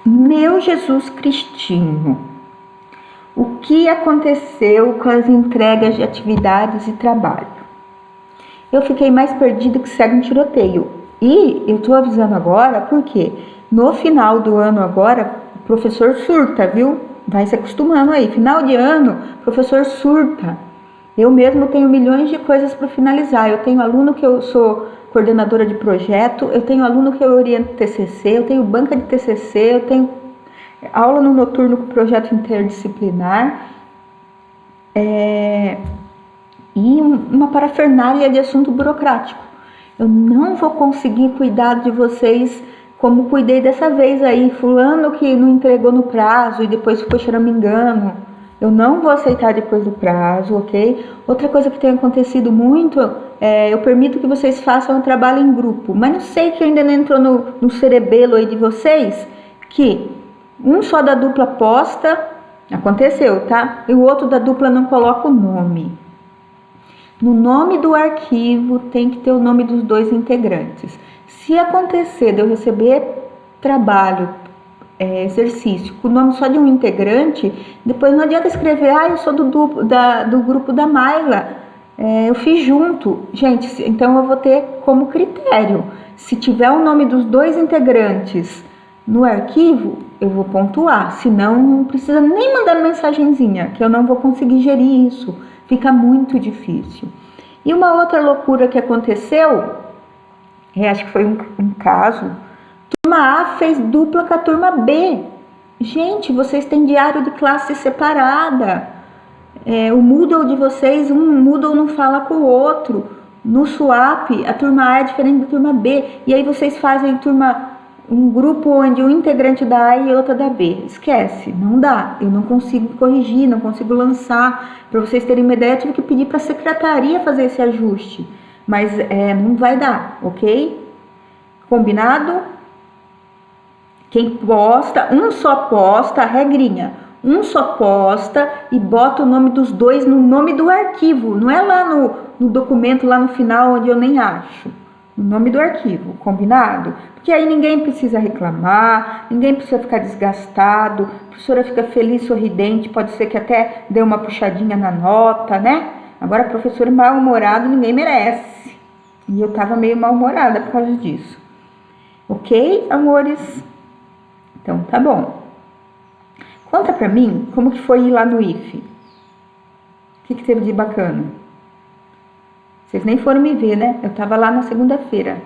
Meu Jesus Cristinho, o que aconteceu com as entregas de atividades e trabalho? Eu fiquei mais perdida que segue um tiroteio. E eu tô avisando agora porque no final do ano agora, o professor surta, viu? Vai se acostumando aí. Final de ano, professor surta. Eu mesmo tenho milhões de coisas para finalizar. Eu tenho aluno que eu sou coordenadora de projeto, eu tenho aluno que eu oriento TCC, eu tenho banca de TCC, eu tenho aula no noturno com projeto interdisciplinar, e uma parafernália de assunto burocrático. Eu não vou conseguir cuidar de vocês como cuidei dessa vez aí, fulano que não entregou no prazo e depois ficou choramingando. Eu não vou aceitar depois do prazo, ok? Outra coisa que tem acontecido muito, eu permito que vocês façam um trabalho em grupo, mas não sei que ainda não entrou no cerebelo aí de vocês, que um só da dupla posta, aconteceu, tá? E o outro da dupla não coloca o nome. No nome do arquivo tem que ter o nome dos dois integrantes. Se acontecer de eu receber trabalho, exercício, com o nome só de um integrante, depois não adianta escrever, eu sou do grupo da Mayla, eu fiz junto. Gente, então eu vou ter como critério, se tiver o nome dos dois integrantes no arquivo, eu vou pontuar, senão não precisa nem mandar mensagenzinha, que eu não vou conseguir gerir isso, fica muito difícil. E uma outra loucura que aconteceu, acho que foi um caso, turma A fez dupla com a turma B. Gente, vocês têm diário de classe separada, o Moodle de vocês, um Moodle não fala com o outro, no Swap a turma A é diferente da turma B, e aí vocês fazem um grupo onde um integrante da A e outra da B. Esquece, não dá. Eu não consigo corrigir, não consigo lançar. Para vocês terem uma ideia, eu tive que pedir para a secretaria fazer esse ajuste. Mas não vai dar, ok? Combinado? Quem posta, um só posta, a regrinha. Um só posta e bota o nome dos dois no nome do arquivo. Não é lá no documento, lá no final, onde eu nem acho. No nome do arquivo, combinado? Porque aí ninguém precisa reclamar, ninguém precisa ficar desgastado, a professora fica feliz, sorridente, pode ser que até dê uma puxadinha na nota, né? Agora, professor mal-humorado, ninguém merece. E eu tava meio mal-humorada por causa disso. Ok, amores? Então, tá bom. Conta pra mim como que foi ir lá no IFE. O que teve de bacana? Vocês nem foram me ver, né? Eu tava lá na segunda-feira.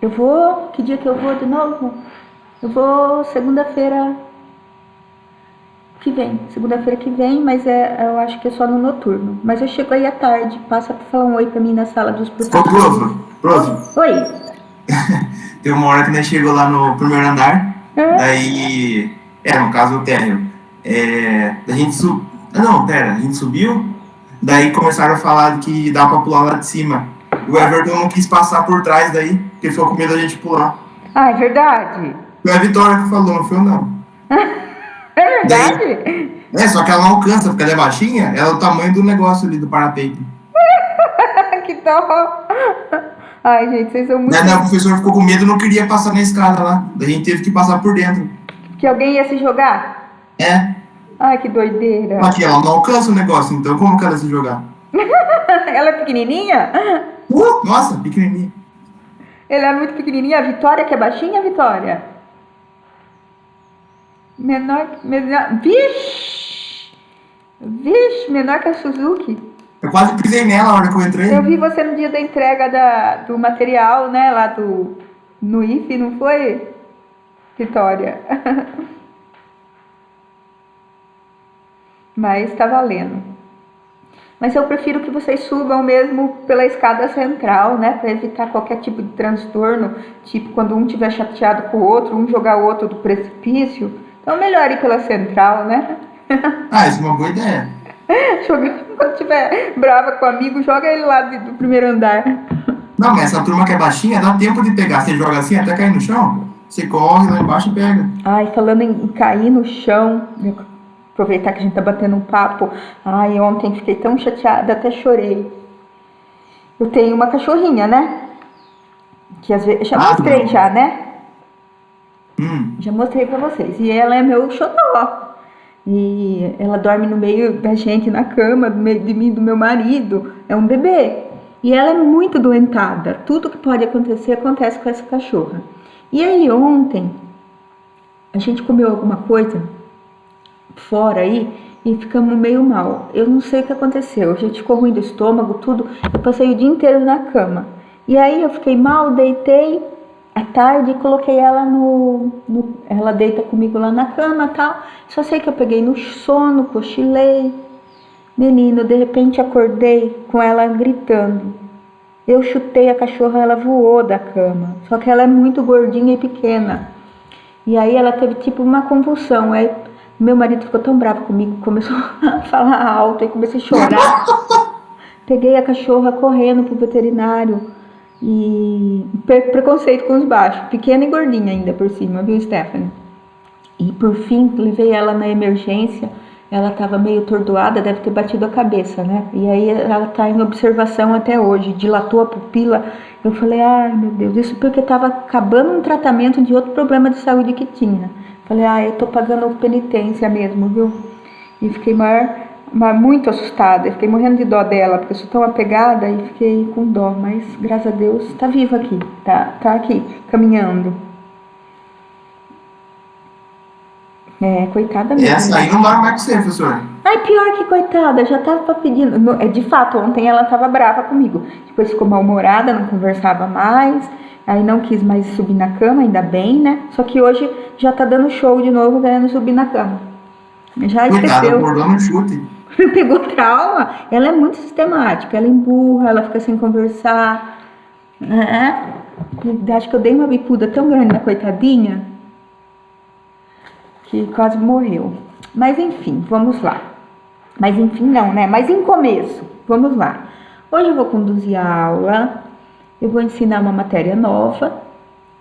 Eu vou... Que dia que eu vou de novo? Eu vou segunda-feira que vem. Segunda-feira que vem, mas eu acho que é só no noturno. Mas eu chego aí à tarde. Passa pra falar um oi pra mim na sala dos professores. Prof. Oi. Tem uma hora que nós chegou lá no primeiro andar. Daí... no caso, o térreo. A gente subiu. Daí começaram a falar que dá pra pular lá de cima. O Everton não quis passar por trás daí, porque ficou com medo da gente pular. Ah, é verdade? Foi a Vitória que falou, não foi eu não. É verdade? Daí, só que ela não alcança, porque ela é baixinha, ela é o tamanho do negócio ali, do parapeito. Que dó! Ai, gente, vocês são muito... O professor ficou com medo e não queria passar na escada lá. Daí a gente teve que passar por dentro. Que alguém ia se jogar? Ai, que doideira. Aqui, ela não alcança o negócio, então como que ela ia se jogar? Ela é pequenininha? Nossa, pequenininha. Ela é muito pequenininha. A Vitória, que é baixinha, Vitória? Menor... Vixe, menor que a Suzuki. Eu quase pisei nela na hora que eu entrei. Eu vi você no dia da entrega do material, né, lá no IFE, não foi, Vitória? Mas tá valendo. Mas eu prefiro que vocês subam mesmo pela escada central, né, para evitar qualquer tipo de transtorno, tipo quando um estiver chateado com o outro, um jogar o outro do precipício. Então melhor ir pela central, né? Isso é uma boa ideia. Quando estiver brava com o amigo, joga ele lá do primeiro andar. Não, mas essa turma que é baixinha, dá tempo de pegar. Você joga assim até cair no chão, você corre lá embaixo e pega. Ai, falando em cair no chão, aproveitar que a gente tá batendo um papo. Ai, ontem fiquei tão chateada, até chorei. Eu tenho uma cachorrinha, né? Que às vezes, já mostrei já, né? Já mostrei pra vocês. E ela é meu xodó. E ela dorme no meio da gente na cama, no meio de mim, do meu marido. É um bebê. E ela é muito doentada. Tudo que pode acontecer, acontece com essa cachorra. E aí ontem, a gente comeu alguma coisa fora aí e ficamos meio mal. Eu não sei o que aconteceu. A gente ficou ruim do estômago, tudo. Eu passei o dia inteiro na cama. E aí eu fiquei mal, deitei à tarde e coloquei ela ela deita comigo lá na cama e tal. Só sei que eu peguei no sono, cochilei. Menino, de repente acordei com ela gritando. Eu chutei a cachorra, ela voou da cama. Só que ela é muito gordinha e pequena. E aí ela teve tipo uma convulsão. Aí meu marido ficou tão bravo comigo, começou a falar alto e comecei a chorar. Peguei a cachorra correndo pro veterinário. E preconceito com os baixos, pequena e gordinha ainda por cima, viu, Stephanie? E por fim, levei ela na emergência. Ela estava meio atordoada, deve ter batido a cabeça, né? E aí ela está em observação até hoje, dilatou a pupila. Eu falei, ai meu Deus, isso porque estava acabando um tratamento de outro problema de saúde que tinha. Falei, eu tô pagando penitência mesmo, viu? E fiquei muito assustada, fiquei morrendo de dó dela, porque eu sou tão apegada e fiquei com dó, mas graças a Deus tá viva aqui, tá aqui, caminhando. Coitada mesmo. Essa aí não dorme mais com você, professor. Ai, pior que coitada, já tava pedindo, de fato, ontem ela tava brava comigo, depois ficou mal-humorada, não conversava mais, aí não quis mais subir na cama, ainda bem, né? Só que hoje já tá dando show de novo, querendo subir na cama. Já esqueceu. Coitada, acordou no chute. Pegou trauma. Ela é muito sistemática, ela emburra, ela fica sem conversar. Acho que eu dei uma bicuda tão grande na coitadinha que quase morreu. Mas enfim, vamos lá. Mas enfim não, né? Mas em começo, vamos lá. Hoje eu vou conduzir a aula, eu vou ensinar uma matéria nova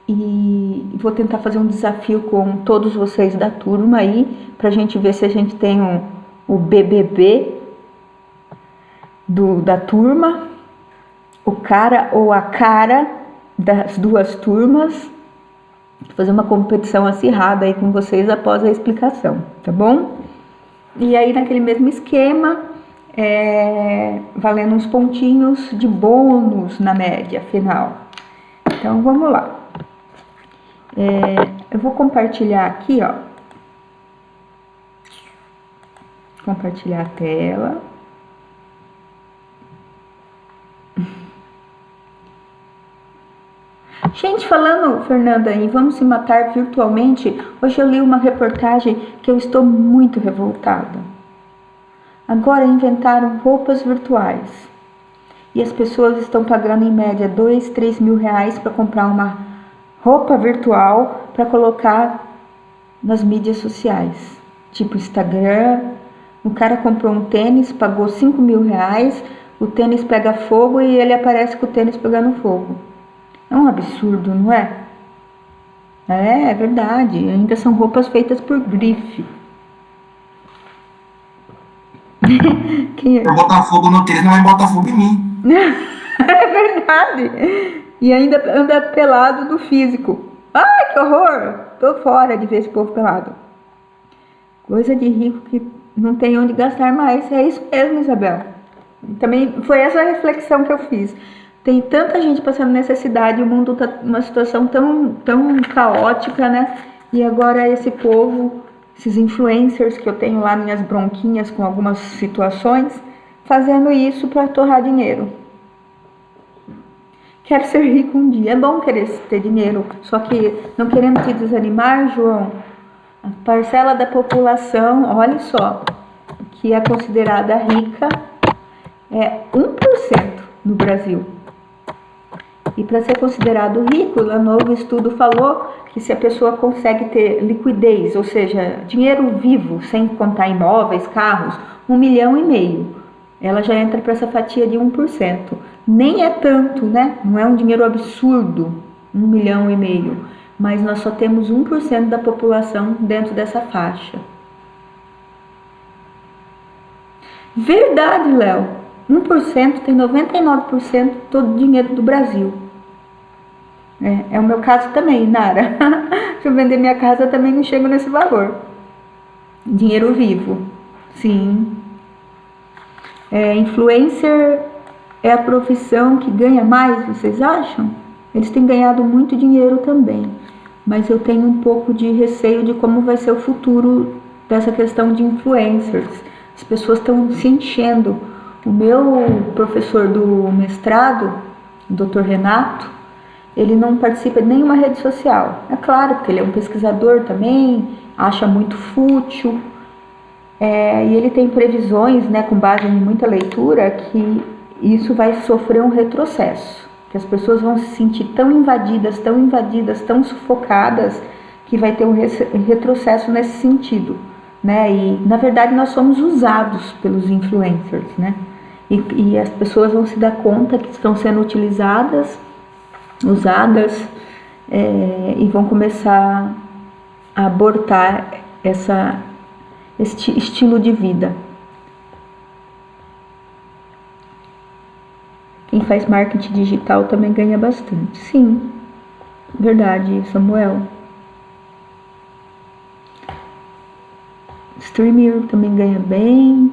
e vou tentar fazer um desafio com todos vocês da turma aí, pra gente ver se a gente tem o BBB da turma, o cara ou a cara das duas turmas, fazer uma competição acirrada aí com vocês após a explicação, tá bom? E aí naquele mesmo esquema, valendo uns pontinhos de bônus na média final. Então vamos lá. Eu vou compartilhar aqui, ó. Compartilhar a tela. Gente, falando, Fernanda, em vamos se matar virtualmente, hoje eu li uma reportagem que eu estou muito revoltada. Agora inventaram roupas virtuais. E as pessoas estão pagando em média 2, 3 mil reais para comprar uma roupa virtual para colocar nas mídias sociais. Tipo Instagram. O cara comprou um tênis, pagou 5 mil reais, o tênis pega fogo e ele aparece com o tênis pegando fogo. É um absurdo, não é? É verdade. Ainda são roupas feitas por grife. Se eu botar fogo no tênis, não vai botar fogo em mim. É verdade. E ainda anda pelado no físico. Ai, que horror! Tô fora de ver esse povo pelado. Coisa de rico que não tem onde gastar mais. É isso mesmo, Isabel. Também foi essa a reflexão que eu fiz. Tem tanta gente passando necessidade, o mundo tá numa situação tão caótica, né? E agora esse povo, esses influencers que eu tenho lá, minhas bronquinhas com algumas situações, fazendo isso para torrar dinheiro. Quero ser rico um dia. É bom querer ter dinheiro, só que não querendo te desanimar, João, a parcela da população, olha só, que é considerada rica é 1% no Brasil. E para ser considerado rico, o novo estudo falou que se a pessoa consegue ter liquidez, ou seja, dinheiro vivo, sem contar imóveis, carros, 1,5 milhão, ela já entra para essa fatia de 1%. Nem é tanto, né? Não é um dinheiro absurdo, 1,5 milhão, mas nós só temos 1% da população dentro dessa faixa. Verdade, Léo. 1% tem 99% todo o dinheiro do Brasil. É o meu caso também, Nara. Se eu vender minha casa, também não chego nesse valor. Dinheiro vivo. Sim. Influencer é a profissão que ganha mais, vocês acham? Eles têm ganhado muito dinheiro também. Mas eu tenho um pouco de receio de como vai ser o futuro dessa questão de influencers. As pessoas estão se enchendo. O meu professor do mestrado, o Dr. Renato, ele não participa de nenhuma rede social. É claro, porque ele é um pesquisador também, acha muito fútil. E ele tem previsões, né, com base em muita leitura, que isso vai sofrer um retrocesso. Que as pessoas vão se sentir tão invadidas, tão sufocadas, que vai ter um retrocesso nesse sentido, né? E, na verdade, nós somos usados pelos influencers, né? E as pessoas vão se dar conta que estão sendo usadas, e vão começar a abortar este estilo de vida. Quem faz marketing digital também ganha bastante. Sim, verdade, Samuel. Streamer também ganha bem.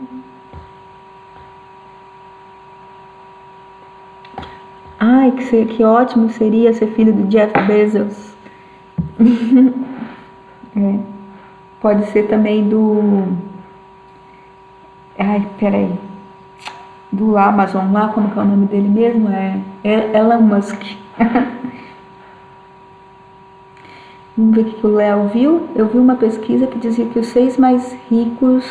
Ai, que ótimo seria ser filho do Jeff Bezos. Pode ser também do... Ai, peraí. Do Amazon lá, como que é o nome dele mesmo? É Elon Musk. Vamos ver o que o Léo viu. Eu vi uma pesquisa que dizia que os 6 mais ricos,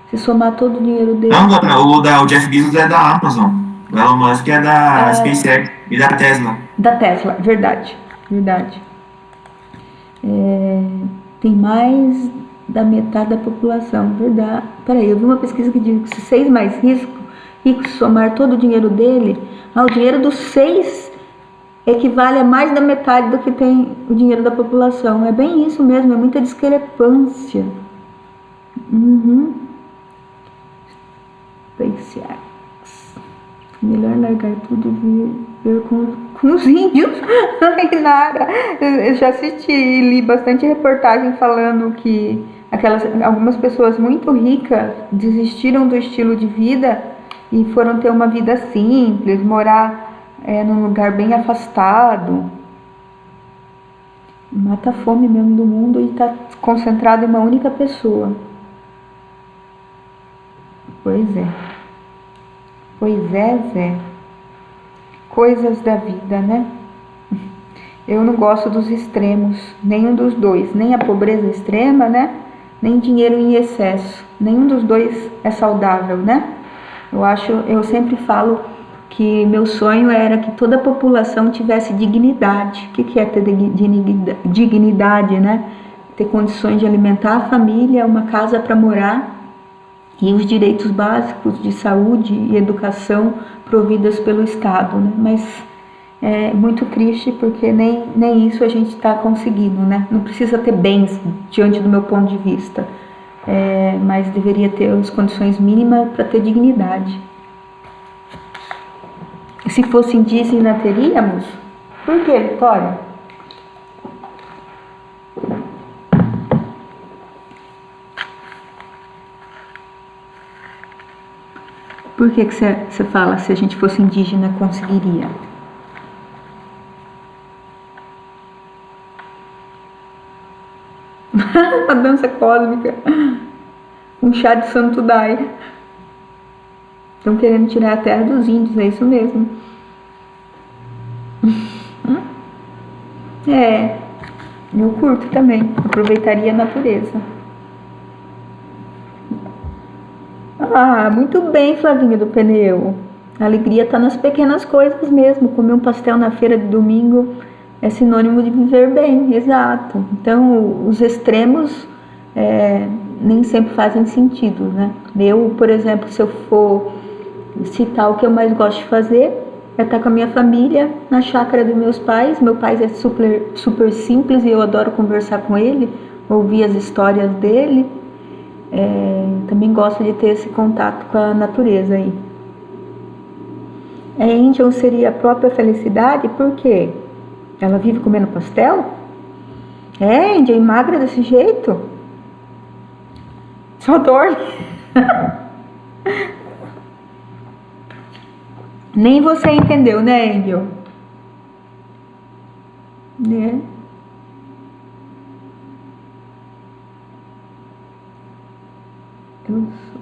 se somar todo o dinheiro dele... Não, o Jeff Bezos é da Amazon. O Elon Musk é da SpaceX e da Tesla. Da Tesla, verdade. Tem mais da metade da população, verdade. Peraí, eu vi uma pesquisa que diz que se 6 mais ricos somar todo o dinheiro dele, o dinheiro dos 6 equivale a mais da metade do que tem o dinheiro da população. É bem isso mesmo, é muita discrepância. SpaceX. Melhor largar tudo e ver com os índios. Ai, Nara, eu já assisti e li bastante reportagem falando que algumas pessoas muito ricas desistiram do estilo de vida e foram ter uma vida simples, morar num lugar bem afastado. Mata a fome mesmo do mundo e está concentrado em uma única pessoa. Pois é, Zé. Coisas da vida, né? Eu não gosto dos extremos, nenhum dos dois, nem a pobreza extrema, né? Nem dinheiro em excesso. Nenhum dos dois é saudável, né? Eu sempre falo que meu sonho era que toda a população tivesse dignidade. O que é ter dignidade, né? Ter condições de alimentar a família, uma casa para morar e os direitos básicos de saúde e educação providas pelo Estado, né? Mas é muito triste porque nem isso a gente está conseguindo, né? Não precisa ter bens diante do meu ponto de vista, mas deveria ter as condições mínimas para ter dignidade. Se fosse indígena, teríamos? Por que, Vitória? Por que você fala, se a gente fosse indígena, conseguiria? A dança cósmica. Um chá de Santo Daime. Estão querendo tirar a terra dos índios, é isso mesmo. Eu curto também. Aproveitaria a natureza. Muito bem, Flavinho do Pneu. A alegria está nas pequenas coisas mesmo. Comer um pastel na feira de domingo é sinônimo de viver bem, exato. Então, os extremos nem sempre fazem sentido, né? Eu, por exemplo, se eu for citar o que eu mais gosto de fazer, é estar com a minha família na chácara dos meus pais. Meu pai é super simples e eu adoro conversar com ele, ouvir as histórias dele. Também gosto de ter esse contato com a natureza aí. A Angel seria a própria felicidade, por quê? Ela vive comendo pastel? Angel, magra desse jeito? Só dorme. Nem você entendeu, né, Angel? Né? Eu sou.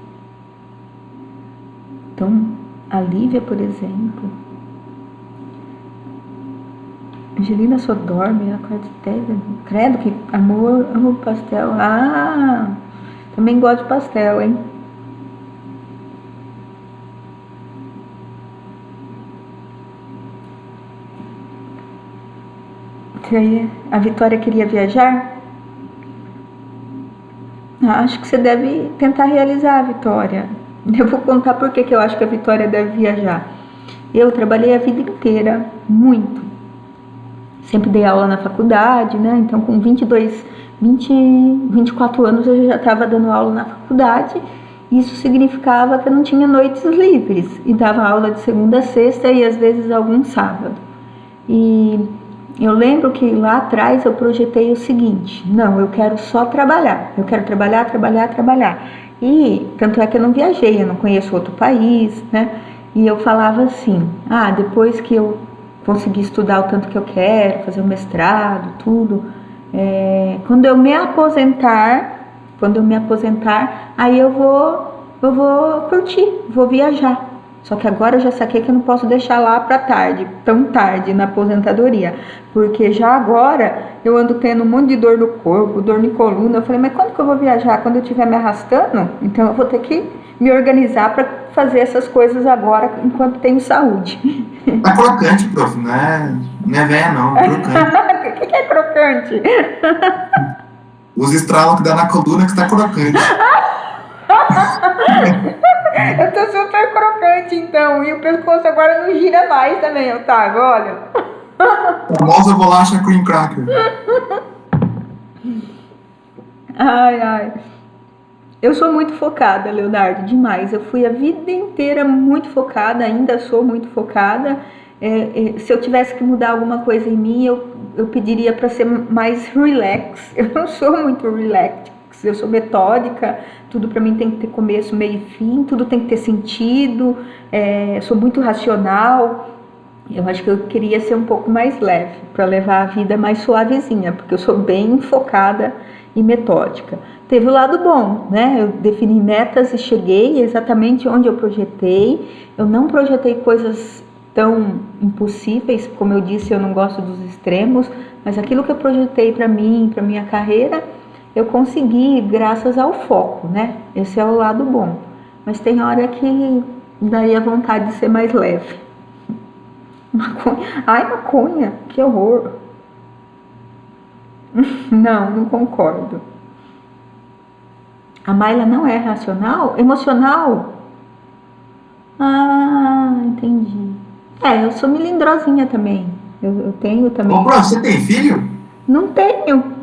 Então, a Lívia, por exemplo. Angelina só dorme, ela acorda até. Credo que amor, amo pastel. Ah, também gosto de pastel, hein? A Vitória queria viajar? Acho que você deve tentar realizar, Vitória. Eu vou contar por que eu acho que a Vitória deve viajar. Eu trabalhei a vida inteira, muito. Sempre dei aula na faculdade, né? Então, com 24 anos, eu já estava dando aula na faculdade. Isso significava que eu não tinha noites livres. E dava aula de segunda a sexta e, às vezes, algum sábado. E eu lembro que lá atrás eu projetei o seguinte: não, eu quero só trabalhar. Eu quero trabalhar, trabalhar, trabalhar. E tanto é que eu não viajei, eu não conheço outro país, né? E eu falava assim: depois que eu conseguir estudar o tanto que eu quero, fazer o mestrado, tudo, quando eu me aposentar, aí eu vou curtir, vou viajar. Só que agora eu já saquei que eu não posso deixar lá para tão tarde na aposentadoria, porque já agora eu ando tendo um monte de dor no corpo, dor na coluna. Eu falei, mas quando que eu vou viajar? Quando eu estiver me arrastando? Então eu vou ter que me organizar para fazer essas coisas agora, enquanto tenho saúde. Tá crocante, prof, não é velha não, é crocante. O que é crocante? Os estralos que dá na coluna que tá crocante. Eu tô super crocante, então. E o pescoço agora não gira mais também, Otávio, olha. A famosa bolacha cream cracker. Ai. Eu sou muito focada, Leonardo, demais. Eu fui a vida inteira muito focada, ainda sou muito focada. Se eu tivesse que mudar alguma coisa em mim, eu pediria para ser mais relax. Eu não sou muito relax. Eu sou metódica, tudo para mim tem que ter começo, meio e fim, tudo tem que ter sentido, sou muito racional. Eu acho que eu queria ser um pouco mais leve, para levar a vida mais suavezinha, porque eu sou bem focada e metódica. Teve o lado bom, né? Eu defini metas e cheguei exatamente onde eu projetei. Eu não projetei coisas tão impossíveis, como eu disse, eu não gosto dos extremos, mas aquilo que eu projetei para mim, para minha carreira, eu consegui graças ao foco, né? Esse é o lado bom. Mas tem hora que daria vontade de ser mais leve. Maconha. Ai, maconha, que horror. Não concordo. A Mayla não é racional? Emocional? Entendi. Eu sou melindrosinha também. Eu tenho também. Ô, prof, você tem filho? Não tenho.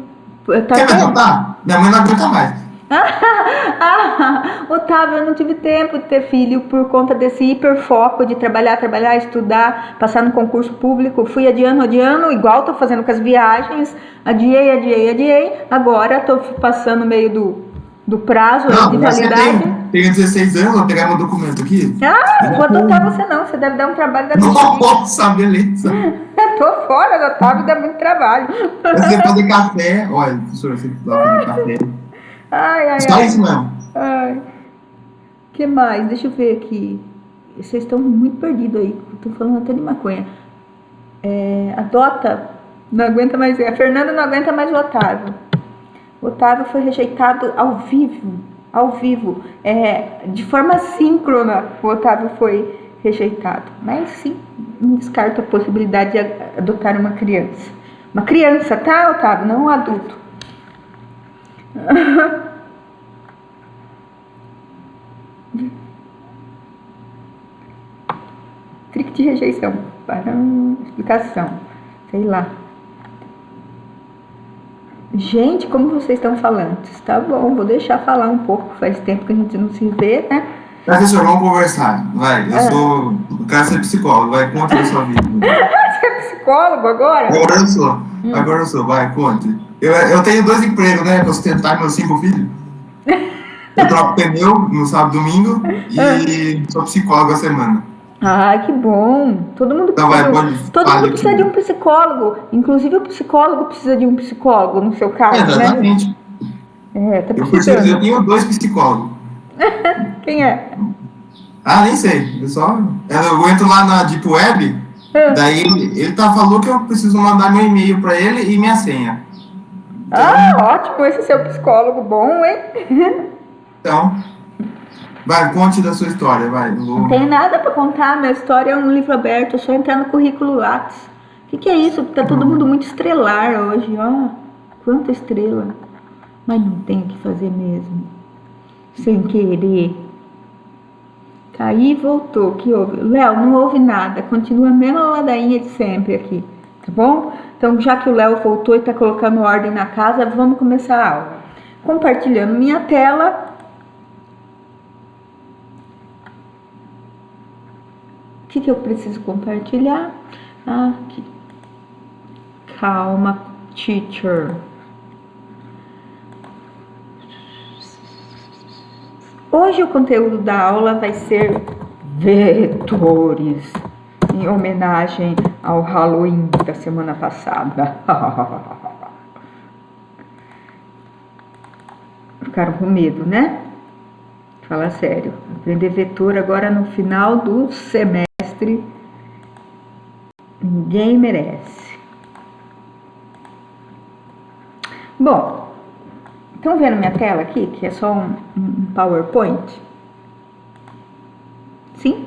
Quer me adotar? Minha mãe não aguenta mais. Otávio, eu não tive tempo de ter filho por conta desse hiperfoco de trabalhar, estudar, passar no concurso público. Fui adiando, igual tô fazendo com as viagens. Adiei. Agora tô passando no meio do prazo de validade. Tenho 16 anos, vou pegar meu documento aqui. Não vou adotar você não, você deve dar um trabalho da Nossa, beleza. Tô fora do Otávio, dá muito trabalho. Você fazer café, olha, professor, você vai fazer café. Só isso mesmo. Que mais? Deixa eu ver aqui. Vocês estão muito perdidos aí. Estou falando até de maconha. Adota, não aguenta mais. A Fernanda não aguenta mais o Otávio. O Otávio foi rejeitado ao vivo. De forma síncrona, o Otávio foi rejeitado. Mas sim, não descarto a possibilidade de adotar uma criança. Uma criança, tá, Otávio? Não um adulto. Trick de rejeição. Para explicação. Sei lá. Gente, como vocês estão falando? Tá bom, vou deixar falar um pouco. Faz tempo que a gente não se vê, né? Professor, vamos conversar. Vai, eu quero ser psicólogo. Vai, conta da sua vida. Você é psicólogo agora? Agora eu sou. Vai, conta. Eu tenho 2 empregos, né? Pra sustentar meus 5 filhos. Eu troco pneu no sábado e domingo e sou psicólogo a semana. Ah, que bom. Todo mundo precisa de um psicólogo. Inclusive o psicólogo precisa de um psicólogo, no seu caso, exatamente. né? Tá precisando. Eu tenho 2 psicólogos. Quem é? Ah, nem sei. Eu entro lá na Deep Web, daí ele falou que eu preciso mandar meu e-mail pra ele e minha senha. Então, ótimo, esse é seu psicólogo bom, hein? Então, vai, conte da sua história, vai. Não tem nada pra contar, minha história é um livro aberto, é só entrar no currículo Lattes. O que é isso? Tá todo mundo muito estrelar hoje, ó. Quanta estrela. Mas não tem o que fazer mesmo. Sem querer. Caí e voltou. O que houve? Léo, não houve nada. Continua a mesma ladainha de sempre aqui. Tá bom? Então, já que o Léo voltou e tá colocando ordem na casa, vamos começar a aula. Compartilhando minha tela. O que eu preciso compartilhar? Aqui. Calma, teacher. Hoje o conteúdo da aula vai ser vetores, em homenagem ao Halloween da semana passada. Ficaram com medo, né? Fala sério. Aprender vetor agora no final do semestre. Ninguém merece. Bom, estão vendo minha tela aqui, que é só um PowerPoint? Sim?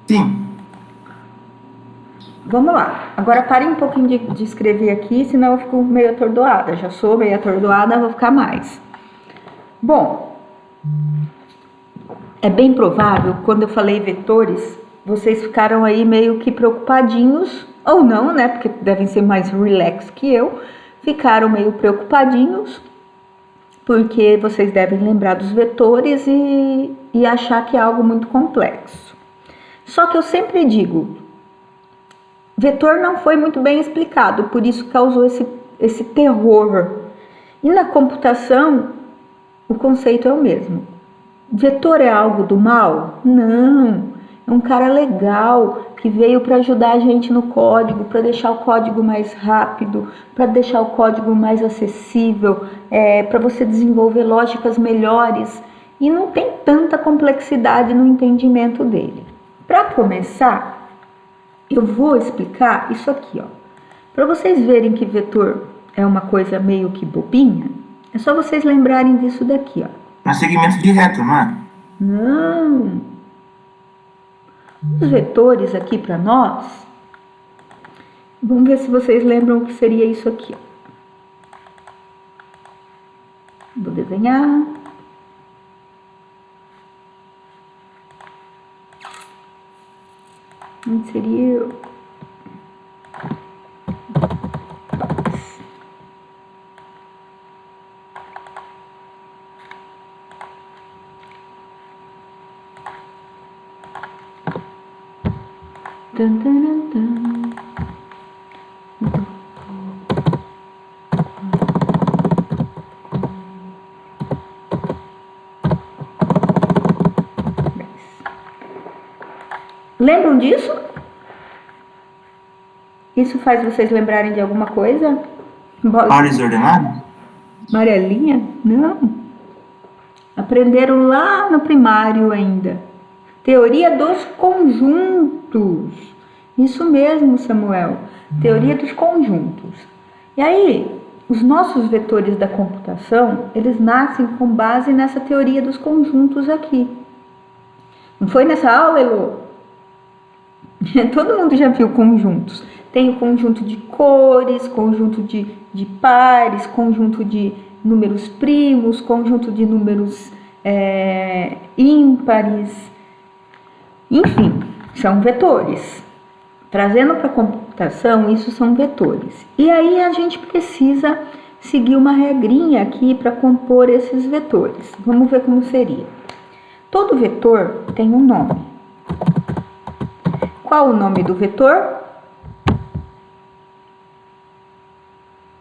Sim. Vamos lá. Agora parem um pouquinho de escrever aqui, senão eu fico meio atordoada. Já sou meio atordoada, vou ficar mais. Bom, é bem provável, quando eu falei vetores, vocês ficaram aí meio que preocupadinhos, ou não, né? Porque devem ser mais relax que eu. Ficaram meio preocupadinhos, porque vocês devem lembrar dos vetores e achar que é algo muito complexo. Só que eu sempre digo, vetor não foi muito bem explicado, por isso causou esse terror. E na computação, o conceito é o mesmo. Vetor é algo do mal? Não, é um cara legal que veio para ajudar a gente no código, para deixar o código mais rápido, para deixar o código mais acessível, para você desenvolver lógicas melhores, e não tem tanta complexidade no entendimento dele. Para começar, eu vou explicar isso aqui, ó. Para vocês verem que vetor é uma coisa meio que bobinha, é só vocês lembrarem disso daqui, ó. É segmento de reto, não é? Não. Os vetores aqui para nós, vamos ver se vocês lembram o que seria isso aqui. Vou desenhar. Inserir. Dun, dun, dun, dun. Lembram disso? Isso faz vocês lembrarem de alguma coisa? Pares ordenados? Amarelinha? Não. Aprenderam lá no primário ainda. Teoria dos conjuntos. Isso mesmo, Samuel. Teoria dos conjuntos. E aí, os nossos vetores da computação, eles nascem com base nessa teoria dos conjuntos aqui. Não foi nessa aula, Elô? Todo mundo já viu conjuntos. Tem o conjunto de cores, conjunto de pares, conjunto de números primos, conjunto de números ímpares. Enfim, são vetores. Trazendo para a computação, isso são vetores. E aí a gente precisa seguir uma regrinha aqui para compor esses vetores. Vamos ver como seria. Todo vetor tem um nome. Qual o nome do vetor?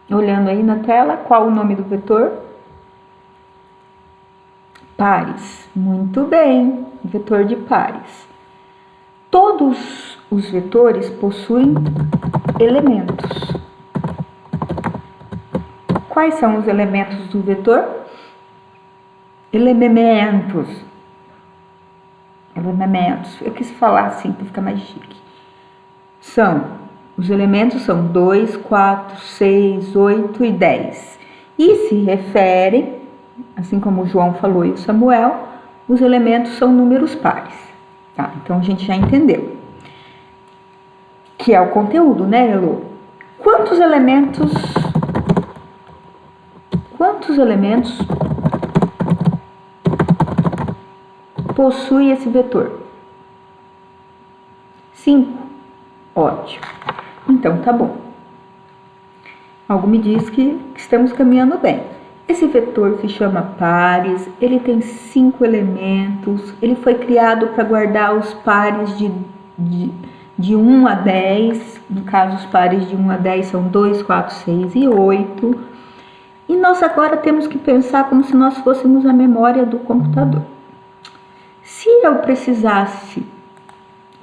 Olhando aí na tela, qual o nome do vetor? Pares. Muito bem, vetor de pares. Todos os vetores possuem elementos. Quais são os elementos do vetor? Elementos. Eu quis falar assim para ficar mais chique. Os elementos são 2, 4, 6, 8 e 10. E se referem, assim como o João falou e o Samuel, os elementos são números pares. Tá? Então a gente já entendeu. Que é o conteúdo, né, Elô? Quantos elementos possui esse vetor? 5. Ótimo. Então, tá bom. Algo me diz que estamos caminhando bem. Esse vetor se chama pares, ele tem 5 elementos, ele foi criado para guardar os pares de 1 a 10, no caso os pares de 1 a 10 são 2, 4, 6 e 8. E nós agora temos que pensar como se nós fôssemos a memória do computador. Se eu precisasse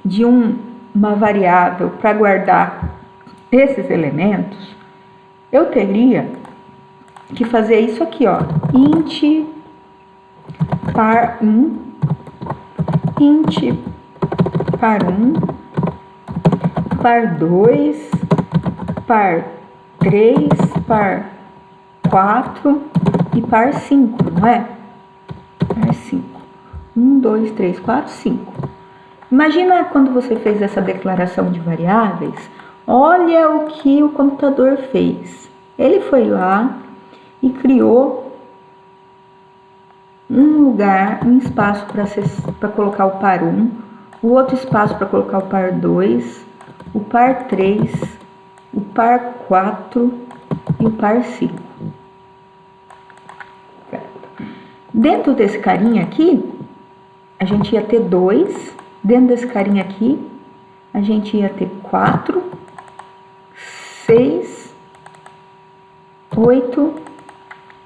de uma variável para guardar esses elementos, eu teria que fazer isso aqui, ó, int par 1, int par 1, par 2, par 3, par 4 e par 5, não é? Par 5. 1, 2, 3, 4, 5. Imagina quando você fez essa declaração de variáveis, olha o que o computador fez. Ele foi lá e criou um lugar, um espaço para colocar o par 1, o outro espaço para colocar o par 2, o par 3, o par 4 e o par 5. Dentro desse carinha aqui, a gente ia ter 2. Dentro desse carinha aqui, a gente ia ter 4, 6, 8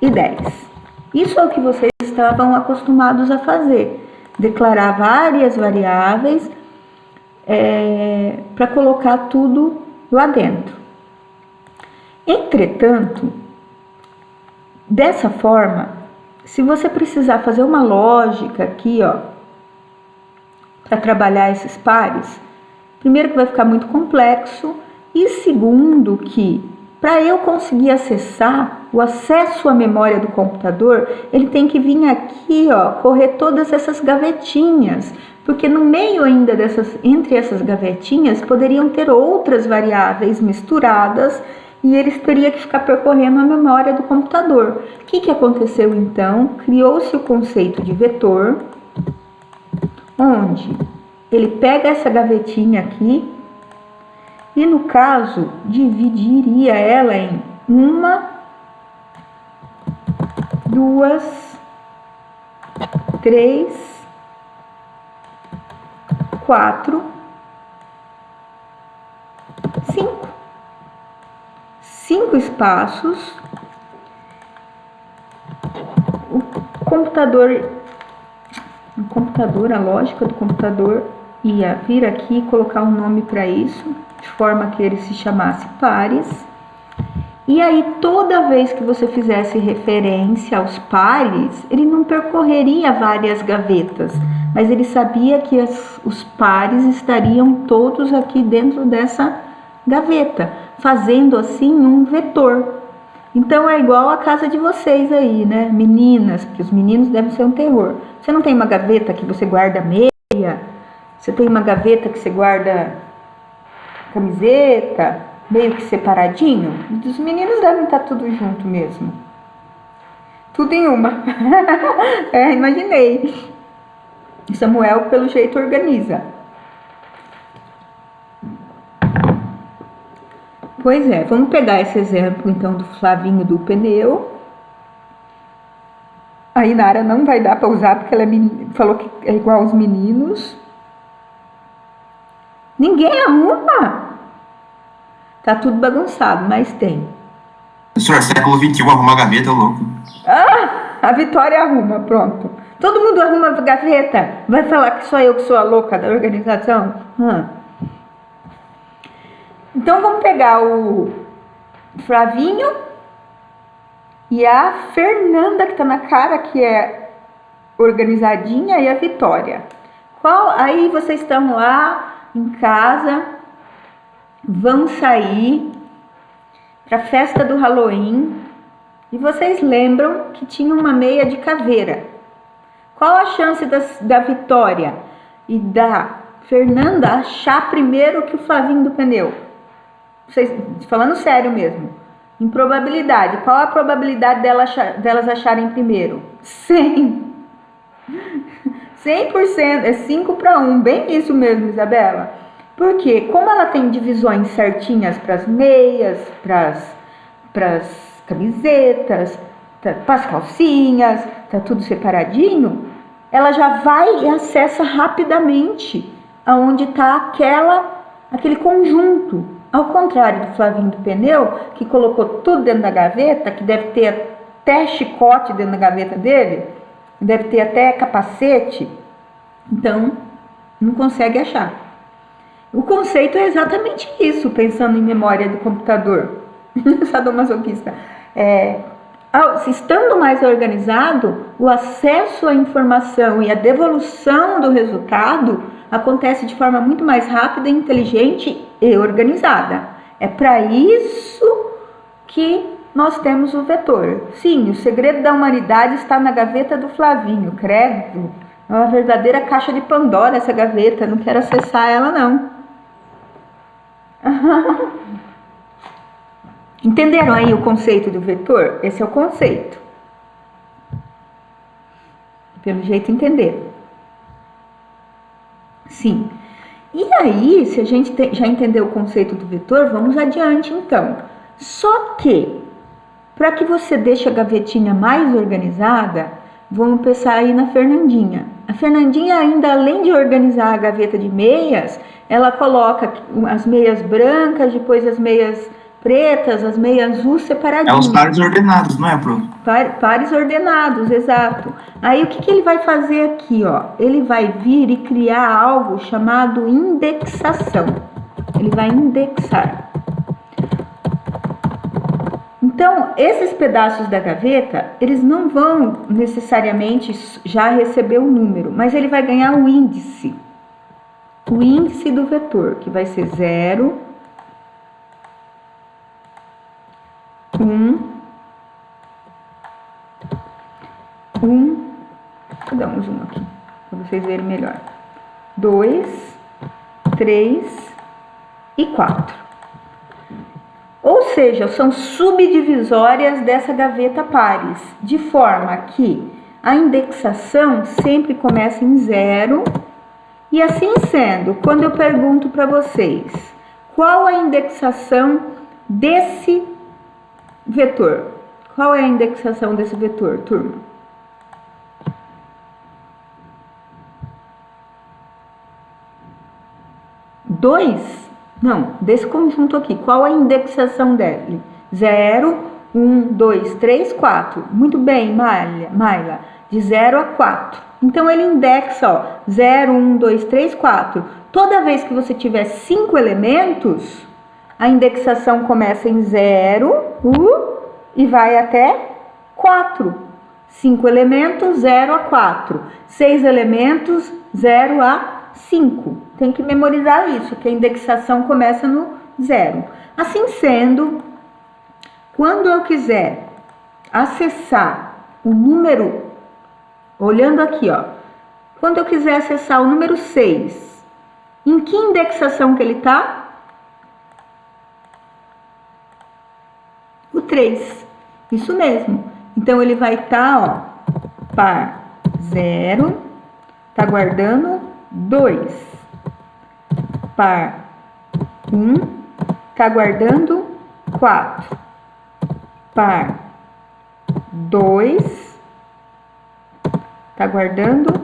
e 10. Isso é o que vocês estavam acostumados a fazer. Declarar várias variáveis para colocar tudo lá dentro. Entretanto, dessa forma, se você precisar fazer uma lógica aqui, ó, para trabalhar esses pares, primeiro que vai ficar muito complexo e segundo que para eu conseguir acessar o acesso à memória do computador, ele tem que vir aqui, ó, correr todas essas gavetinhas, porque no meio ainda entre essas gavetinhas poderiam ter outras variáveis misturadas e eles teriam que ficar percorrendo a memória do computador. O que aconteceu então? Criou-se o conceito de vetor, onde ele pega essa gavetinha aqui e, no caso, dividiria ela em 1, 2, 3, 4, 5. 5 espaços. O computador, a lógica do computador ia vir aqui e colocar um nome para isso, de forma que ele se chamasse pares. E aí, toda vez que você fizesse referência aos pares, ele não percorreria várias gavetas, mas ele sabia que os pares estariam todos aqui dentro dessa gaveta, fazendo assim um vetor. Então é igual a casa de vocês aí, né, meninas, porque os meninos devem ser um terror. Você não tem uma gaveta que você guarda meia? Você tem uma gaveta que você guarda camiseta, meio que separadinho? Os meninos devem estar tudo junto mesmo. Tudo em uma. Imaginei. Samuel, pelo jeito, organiza. Pois é, vamos pegar esse exemplo então do Flavinho do pneu. A Inara não vai dar para usar porque ela falou que é igual aos meninos. Ninguém arruma. Tá tudo bagunçado, mas tem. Senhor, século XXI, arrumar gaveta, louco. A Vitória arruma, pronto. Todo mundo arruma a gaveta. Vai falar que só eu que sou a louca da organização? Então vamos pegar o Flavinho e a Fernanda, que tá na cara, que é organizadinha, e a Vitória. Aí vocês estão lá em casa, vão sair para a festa do Halloween e vocês lembram que tinha uma meia de caveira. Qual a chance da Vitória e da Fernanda achar primeiro que o Flavinho do pneu? Vocês, falando sério mesmo, em probabilidade, qual a probabilidade delas acharem primeiro? 100%, é 5-1, bem isso mesmo, Isabela. Porque como ela tem divisões certinhas para as meias, para as camisetas, para as calcinhas, tá tudo separadinho, ela já vai e acessa rapidamente aonde está aquele conjunto. Ao contrário do Flavinho do pneu, que colocou tudo dentro da gaveta, que deve ter até chicote dentro da gaveta dele, deve ter até capacete, então não consegue achar. O conceito é exatamente isso, pensando em memória do computador. Sadomasoquista. Estando mais organizado, o acesso à informação e a devolução do resultado acontece de forma muito mais rápida, inteligente e organizada. É para isso que nós temos o vetor. Sim, o segredo da humanidade está na gaveta do Flavinho, credo. É uma verdadeira caixa de Pandora essa gaveta, não quero acessar ela não. Entenderam aí o conceito do vetor? Esse é o conceito. Pelo jeito entender. Sim. E aí, se a gente já entendeu o conceito do vetor, vamos adiante então. Só que, para que você deixe a gavetinha mais organizada, vamos pensar aí na Fernandinha. A Fernandinha ainda, além de organizar a gaveta de meias, ela coloca as meias brancas, depois as meias pretas, as meias azul separadinhas. É os pares ordenados, não é, Pro? Pares ordenados, exato. Aí o que ele vai fazer aqui, ó? Ele vai vir e criar algo chamado indexação. Ele vai indexar. Então, esses pedaços da gaveta, eles não vão necessariamente já receber o número, mas ele vai ganhar o índice. O índice do vetor, que vai ser 0, 1, vou dar um zoom aqui, para vocês verem melhor. 2, 3 e 4. Ou seja, são subdivisórias dessa gaveta pares, de forma que a indexação sempre começa em 0, e assim sendo, quando eu pergunto para vocês qual a indexação desse vetor, qual é a indexação desse vetor, turma? Desse conjunto aqui, qual a indexação dele? 0, 1, 2, 3, 4. Muito bem, Maila, de 0 a 4. Então, ele indexa, ó, 0, 1, 2, 3, 4. Toda vez que você tiver 5 elementos, a indexação começa em 0 e vai até 4. 5 elementos, 0 a 4. 6 elementos, 0 a 5. Tem que memorizar isso, que a indexação começa no 0. Assim sendo, quando eu quiser acessar o número, olhando aqui, ó, quando eu quiser acessar o número 6, em que indexação que ele está? O 3. Isso mesmo. Então, ele vai estar, ó, par 0, tá guardando 2. Par 1, tá guardando 4, par 2, tá guardando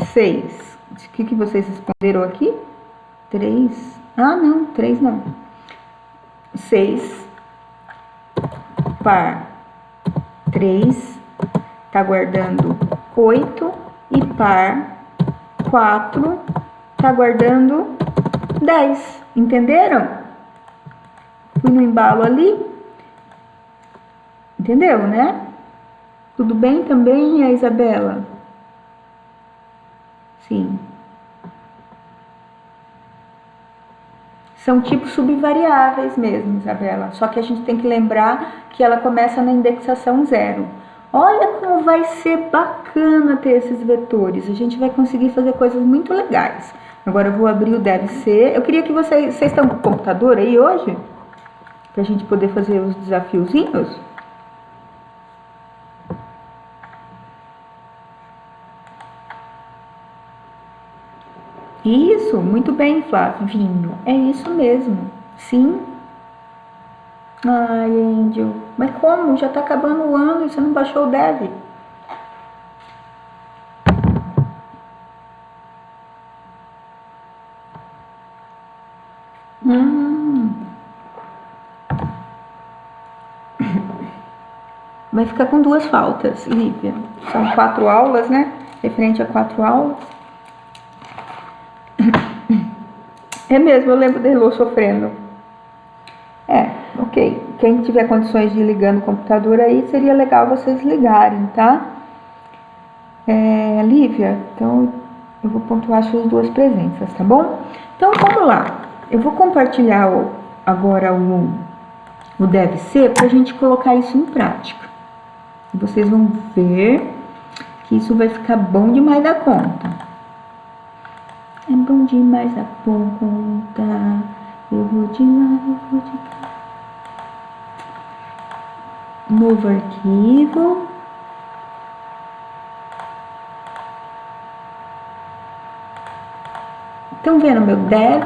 6. O que vocês responderam aqui? 3. Ah, não, 3 não. 6, par 3, tá guardando 8 e par 4, tá guardando 10. Entenderam? Fui no embalo ali. Entendeu, né? Tudo bem também, a Isabela? Sim. São tipos subvariáveis mesmo, Isabela. Só que a gente tem que lembrar que ela começa na indexação 0. Olha como vai ser bacana ter esses vetores. A gente vai conseguir fazer coisas muito legais. Agora eu vou abrir o deve ser. Eu queria que vocês estão com o computador aí hoje? Pra gente poder fazer os desafiozinhos? Isso, muito bem, Flávio. Vinho, é isso mesmo. Sim. Ai, Angel, mas como? Já tá acabando o ano e você não baixou o dev? Vai ficar com 2 faltas, Lívia. São 4 aulas, né? Referente a 4 aulas. É mesmo, eu lembro da Elô sofrendo. Ok. Quem tiver condições de ir ligando o computador aí, seria legal vocês ligarem, tá? Lívia, então eu vou pontuar suas 2 presenças, tá bom? Então vamos lá. Eu vou compartilhar agora o deve ser pra gente colocar isso em prática. E vocês vão ver que isso vai ficar bom demais da conta. É bom demais da conta. Eu vou de lá, eu vou de cá. Novo arquivo. Estão vendo meu dev?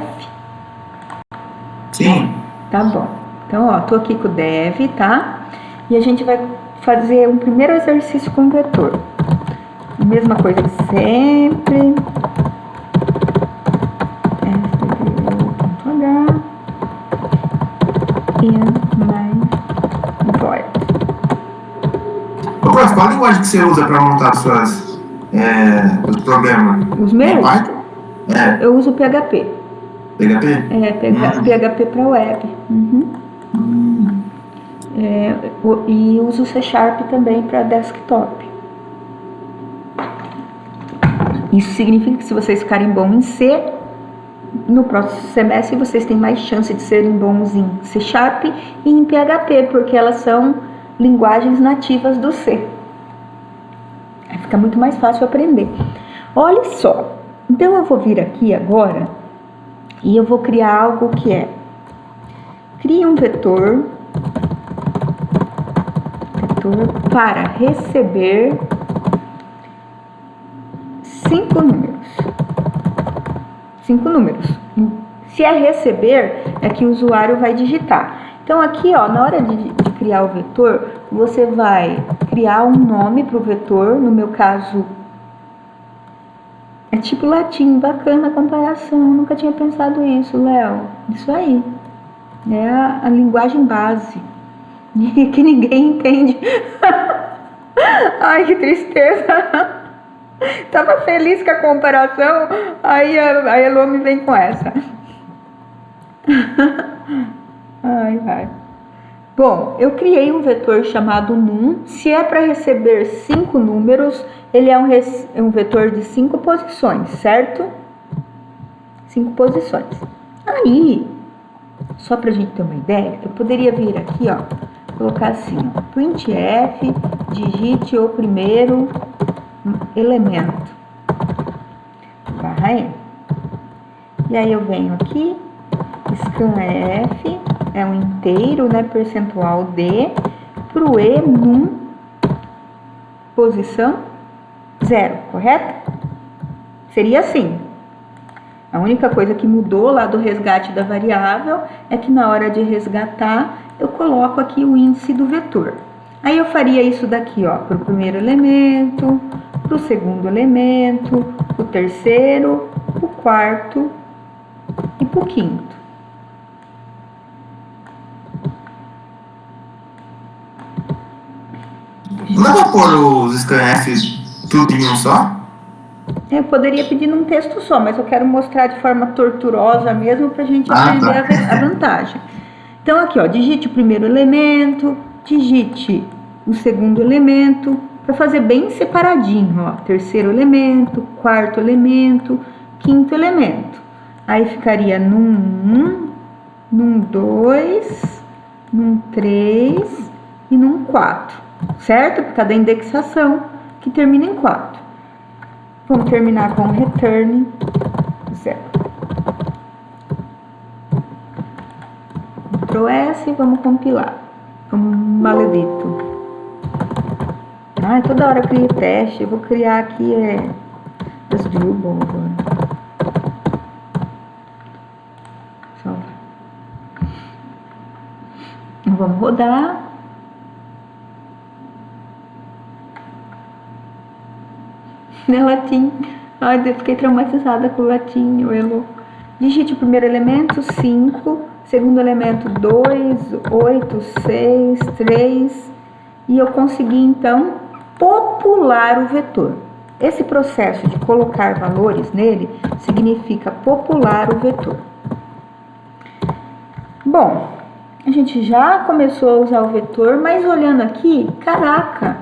Sim. Tá bom. Então, ó, tô aqui com o dev, tá? E a gente vai fazer um primeiro exercício com o vetor. Mesma coisa que sempre. H e my void. Ô, Cláudio, qual a linguagem que você usa para montar os programas? Os meus? Eu uso PHP. PHP? PHP para web. E uso C# também para desktop. Isso significa que se vocês ficarem bons em C, no próximo semestre vocês têm mais chance de serem bons em C# e em PHP, porque elas são linguagens nativas do C. Aí fica muito mais fácil aprender. Olha só, então eu vou vir aqui agora e eu vou criar algo que é: crie um vetor para receber 5 números. 5 números. Se é receber, é que o usuário vai digitar. Então aqui, ó, na hora de criar o vetor, você vai criar um nome para o vetor. No meu caso, é tipo latim. Bacana a comparação. Nunca tinha pensado isso, Léo. Isso aí. É a linguagem base. Que ninguém entende. Ai, que tristeza. Tava feliz com a comparação, aí a Elô me vem com essa. Ai. Bom, eu criei um vetor chamado num. Se é para receber 5 números, ele é um vetor de 5 posições, certo? 5 posições. Aí, só pra gente ter uma ideia, eu poderia vir aqui, ó, colocar assim, ó, printf, digite o primeiro elemento, /n. E aí eu venho aqui, scanf, é um inteiro, né, percentual de, pro e num, posição 0, correto? Seria assim. A única coisa que mudou lá do resgate da variável é que na hora de resgatar, eu coloco aqui o índice do vetor. Aí eu faria isso daqui, ó, para o primeiro elemento, para o segundo elemento, para o terceiro, para o quarto e para o quinto. Não dá pra pôr os scanf tudo em um só? Eu poderia pedir num texto só, mas eu quero mostrar de forma torturosa mesmo para a gente aprender tá. a vantagem. Então aqui, ó, digite o primeiro elemento, digite o segundo elemento, para fazer bem separadinho, ó, terceiro elemento, quarto elemento, quinto elemento. Aí ficaria num 1, num 2, num 3 e num 4, certo? Por causa da indexação que termina em 4. Vamos terminar com return 0. Ctrl S e vamos compilar. Como maledito. Toda hora eu crio teste. Eu vou criar aqui as Drupal agora. Salva. Vamos rodar. Latim. Ai, eu fiquei traumatizada com o latim, Elo. Digite o primeiro elemento, 5. Segundo elemento, 2, 8, 6, 3. E eu consegui, então, popular o vetor. Esse processo de colocar valores nele significa popular o vetor. Bom, a gente já começou a usar o vetor, mas olhando aqui, caraca,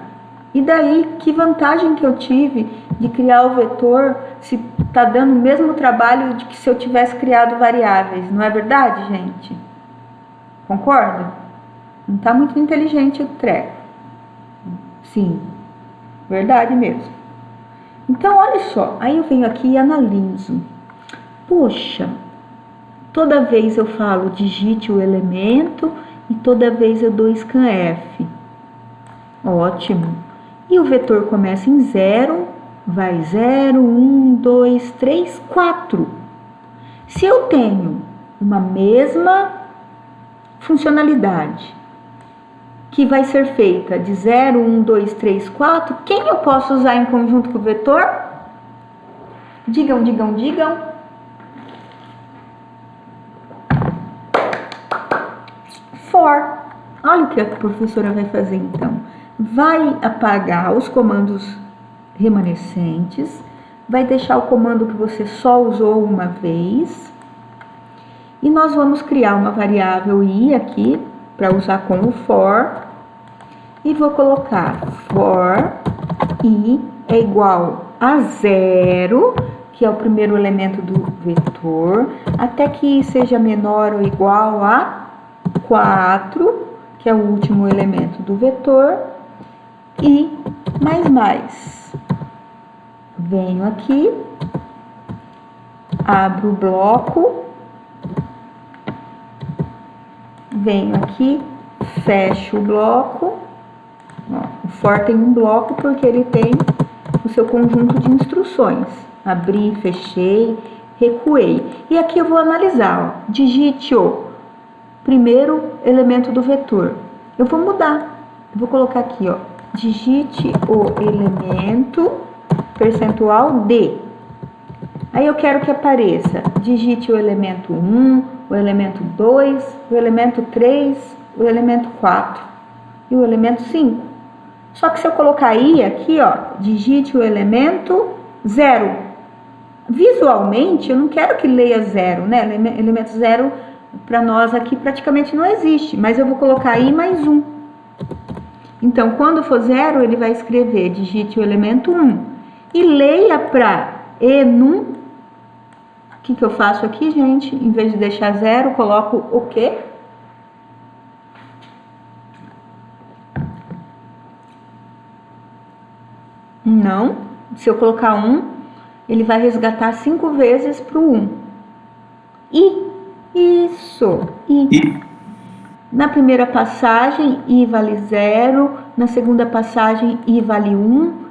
e daí que vantagem que eu tive de criar o vetor se está dando o mesmo trabalho de que se eu tivesse criado variáveis, não é verdade, gente? Concorda? Não está muito inteligente o treco. Sim, verdade mesmo. Então, olha só, aí eu venho aqui e analiso. Poxa, toda vez eu falo digite o elemento e toda vez eu dou scanf. Ótimo. E o vetor começa em 0, vai 0, 1, 2, 3, 4. Se eu tenho uma mesma funcionalidade que vai ser feita de 0, 1, 2, 3, 4, quem eu posso usar em conjunto com o vetor? Digam, digam, digam. For. Olha o que a professora vai fazer então. Vai apagar os comandos remanescentes, vai deixar o comando que você só usou uma vez e nós vamos criar uma variável i aqui para usar com o for e vou colocar for i é igual a 0, que é o primeiro elemento do vetor, até que i seja menor ou igual a 4, que é o último elemento do vetor, e mais. Venho aqui, abro o bloco, venho aqui, fecho o bloco. Ó, o for tem um bloco porque ele tem o seu conjunto de instruções. Abri, fechei, recuei. E aqui eu vou analisar, ó, digite o primeiro elemento do vetor. Eu vou mudar, eu vou colocar aqui, ó, digite o elemento percentual de. Aí eu quero que apareça, digite o elemento 1, o elemento 2, o elemento 3, o elemento 4 e o elemento 5. Só que se eu colocar i aqui, ó, digite o elemento 0. Visualmente, eu não quero que leia 0, né? Elemento 0 para nós aqui praticamente não existe, mas eu vou colocar i mais 1. Então, quando for 0, ele vai escrever, digite o elemento 1. E leia para e num. O que eu faço aqui, gente? Em vez de deixar 0, coloco o quê? Não. Se eu colocar 1, ele vai resgatar 5 vezes para o 1. E isso. E. Na primeira passagem, i vale 0. Na segunda passagem, i vale 1.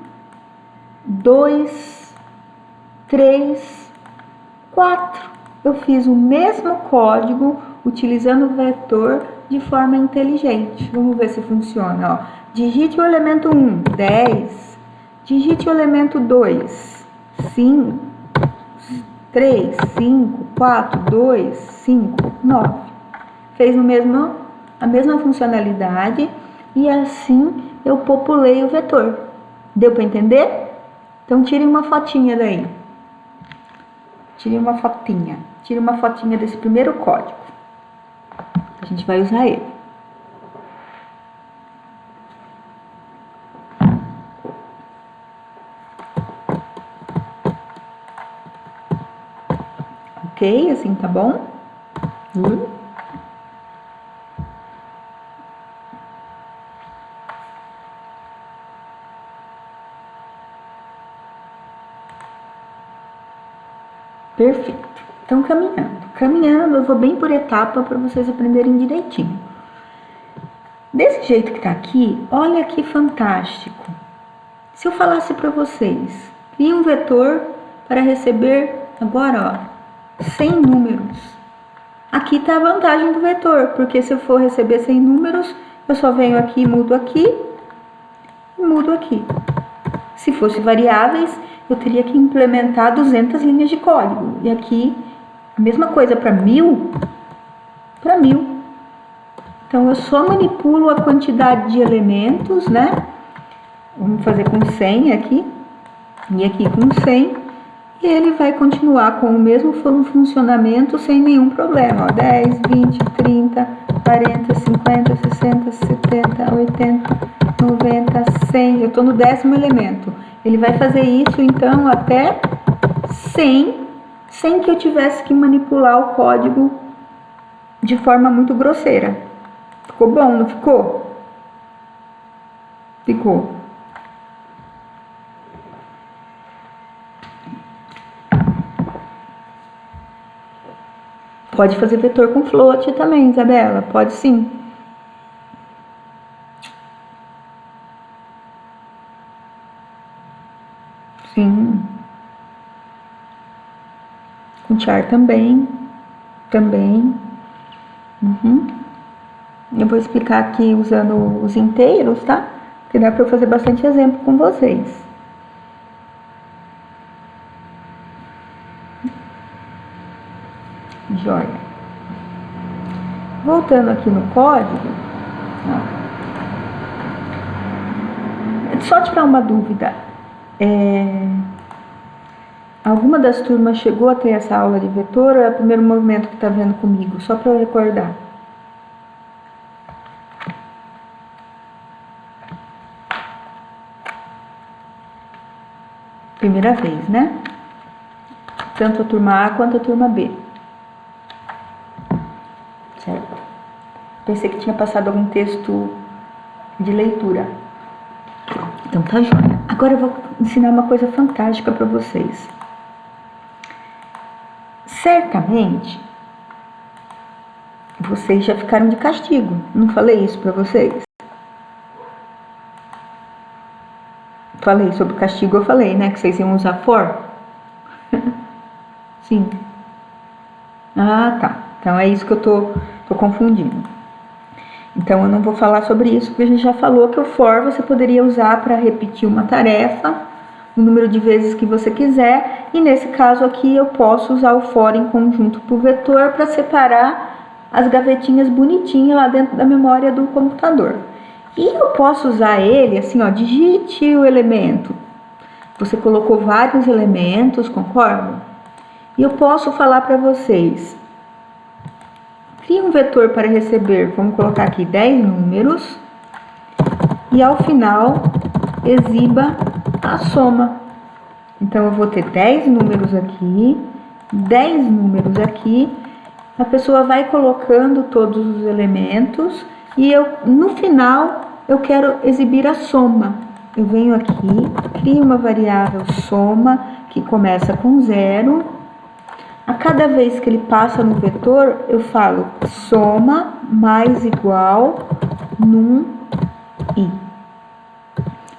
2, 3, 4. Eu fiz o mesmo código utilizando o vetor de forma inteligente. Vamos ver se funciona. Ó. Digite o elemento 1, 10. Digite o elemento 2, 5. 3, 5, 4, 2, 5, 9. Fez a mesma funcionalidade e assim eu populei o vetor. Deu para entender? Então tire uma fotinha daí. Tire uma fotinha desse primeiro código. A gente vai usar ele. Ok? Assim tá bom? Perfeito. Então, caminhando, eu vou bem por etapa para vocês aprenderem direitinho. Desse jeito que tá aqui, olha que fantástico. Se eu falasse para vocês, crie um vetor para receber agora, ó, 100 números. Aqui tá a vantagem do vetor, porque se eu for receber 100 números, eu só venho aqui, mudo aqui e mudo aqui. Se fosse variáveis, eu teria que implementar 200 linhas de código. E aqui, a mesma coisa para 1000, para 1000. Então, eu só manipulo a quantidade de elementos, né? Vamos fazer com 100 aqui. E aqui com 100. E ele vai continuar com o mesmo funcionamento sem nenhum problema. Ó, 10, 20, 30, 40, 50, 60, 70, 80, 90, 100. Eu estou no 10º elemento. Ele vai fazer isso, então, até 100, sem que eu tivesse que manipular o código de forma muito grosseira. Ficou bom, não ficou? Ficou. Pode fazer vetor com float também, Isabela. Pode sim. Sim. Com char também. Eu vou explicar aqui usando os inteiros, tá? Porque dá para eu fazer bastante exemplo com vocês. Joia. Voltando aqui no código, ó. Só tirar uma dúvida. Alguma das turmas chegou a ter essa aula de vetor ou é o primeiro movimento que está vendo comigo? Só para eu recordar. Primeira vez, né? Tanto a turma A quanto a turma B. Certo? Pensei que tinha passado algum texto de leitura. Então tá joia. Agora eu vou ensinar uma coisa fantástica para vocês. Certamente, vocês já ficaram de castigo. Não falei isso para vocês? Falei sobre castigo, eu falei, né? Que vocês iam usar for? Sim. Ah, tá. Então é isso que eu tô confundindo. Então eu não vou falar sobre isso, porque a gente já falou que o for você poderia usar para repetir uma tarefa, o número de vezes que você quiser, e nesse caso aqui eu posso usar o for em conjunto pro vetor para separar as gavetinhas bonitinhas lá dentro da memória do computador. E eu posso usar ele assim, ó, digite o elemento. Você colocou vários elementos, concorda? E eu posso falar para vocês, crie um vetor para receber, vamos colocar aqui 10 números, e ao final exiba a soma. Então eu vou ter 10 números aqui, 10 números aqui, a pessoa vai colocando todos os elementos, e no final eu quero exibir a soma. Eu venho aqui, crio uma variável soma, que começa com 0. A cada vez que ele passa no vetor, eu falo soma mais igual num i.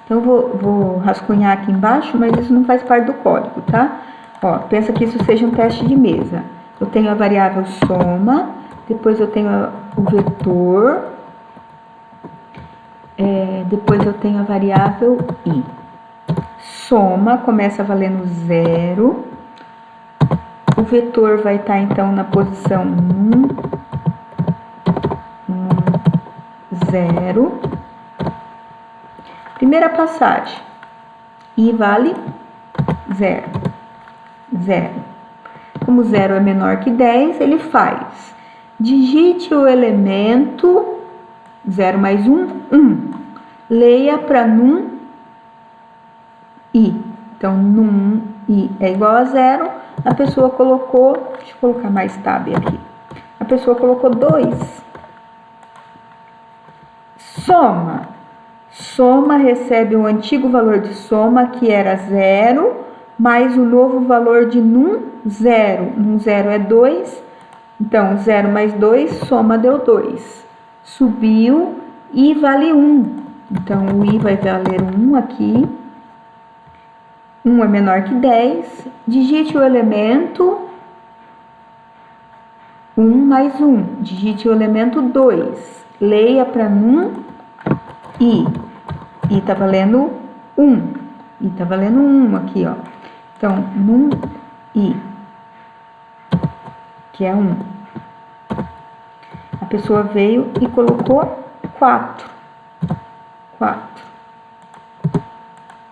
Então, eu vou rascunhar aqui embaixo, mas isso não faz parte do código, tá? Ó, pensa que isso seja um teste de mesa. Eu tenho a variável soma, depois eu tenho o vetor, depois eu tenho a variável i. Soma, começa valendo 0. O vetor vai estar, então, na posição 0. Primeira passagem, i vale 0. 0. Como 0 é menor que 10, ele faz. Digite o elemento 0 mais 1, 1. Leia para num i. Então, num i é igual a 0. A pessoa colocou, deixa eu colocar mais tab aqui. A pessoa colocou 2. Soma. Soma recebe o antigo valor de soma, que era 0, mais o novo valor de num 0. Num 0 é 2. Então, 0 mais 2, soma deu 2. Subiu, i vale 1. Então, o i vai valer 1 aqui. 1 é menor que 10. Digite o elemento 1 mais 1. Digite o elemento 2. Leia para num i. I tá valendo 1. I tá valendo 1 aqui, ó. Então, num i, que é 1. A pessoa veio e colocou 4. 4.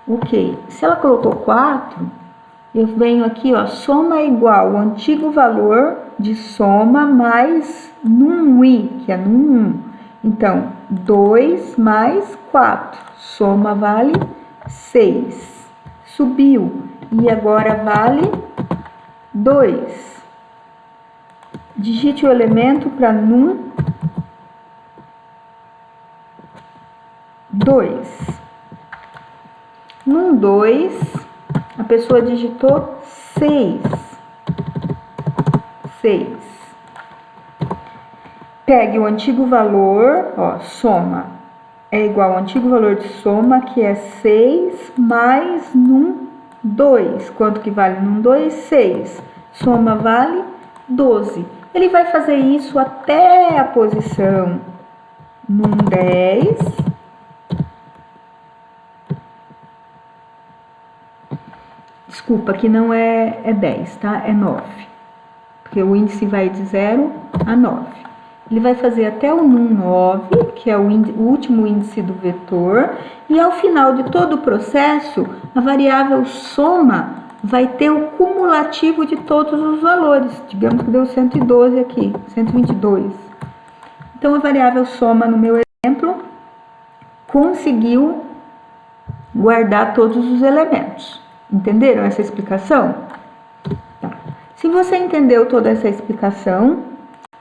Ok. Se ela colocou 4, eu venho aqui, ó, soma é igual ao antigo valor de soma mais num i, que é num 1. Então, 2 mais 4. Soma vale 6. Subiu. E agora vale 2. Digite o elemento para num 2. Num 2, a pessoa digitou 6. 6. Pegue o antigo valor, ó, soma. É igual ao antigo valor de soma, que é 6 mais num 2. Quanto que vale num 2? 6. Soma vale 12. Ele vai fazer isso até a posição num 10. Desculpa, aqui não é 10, tá? É 9. Porque o índice vai de 0 a 9. Ele vai fazer até o num 9, que é o último índice do vetor. E ao final de todo o processo, a variável soma vai ter o cumulativo de todos os valores. Digamos que deu 112 aqui, 122. Então, a variável soma, no meu exemplo, conseguiu guardar todos os elementos. Entenderam essa explicação? Tá. Se você entendeu toda essa explicação,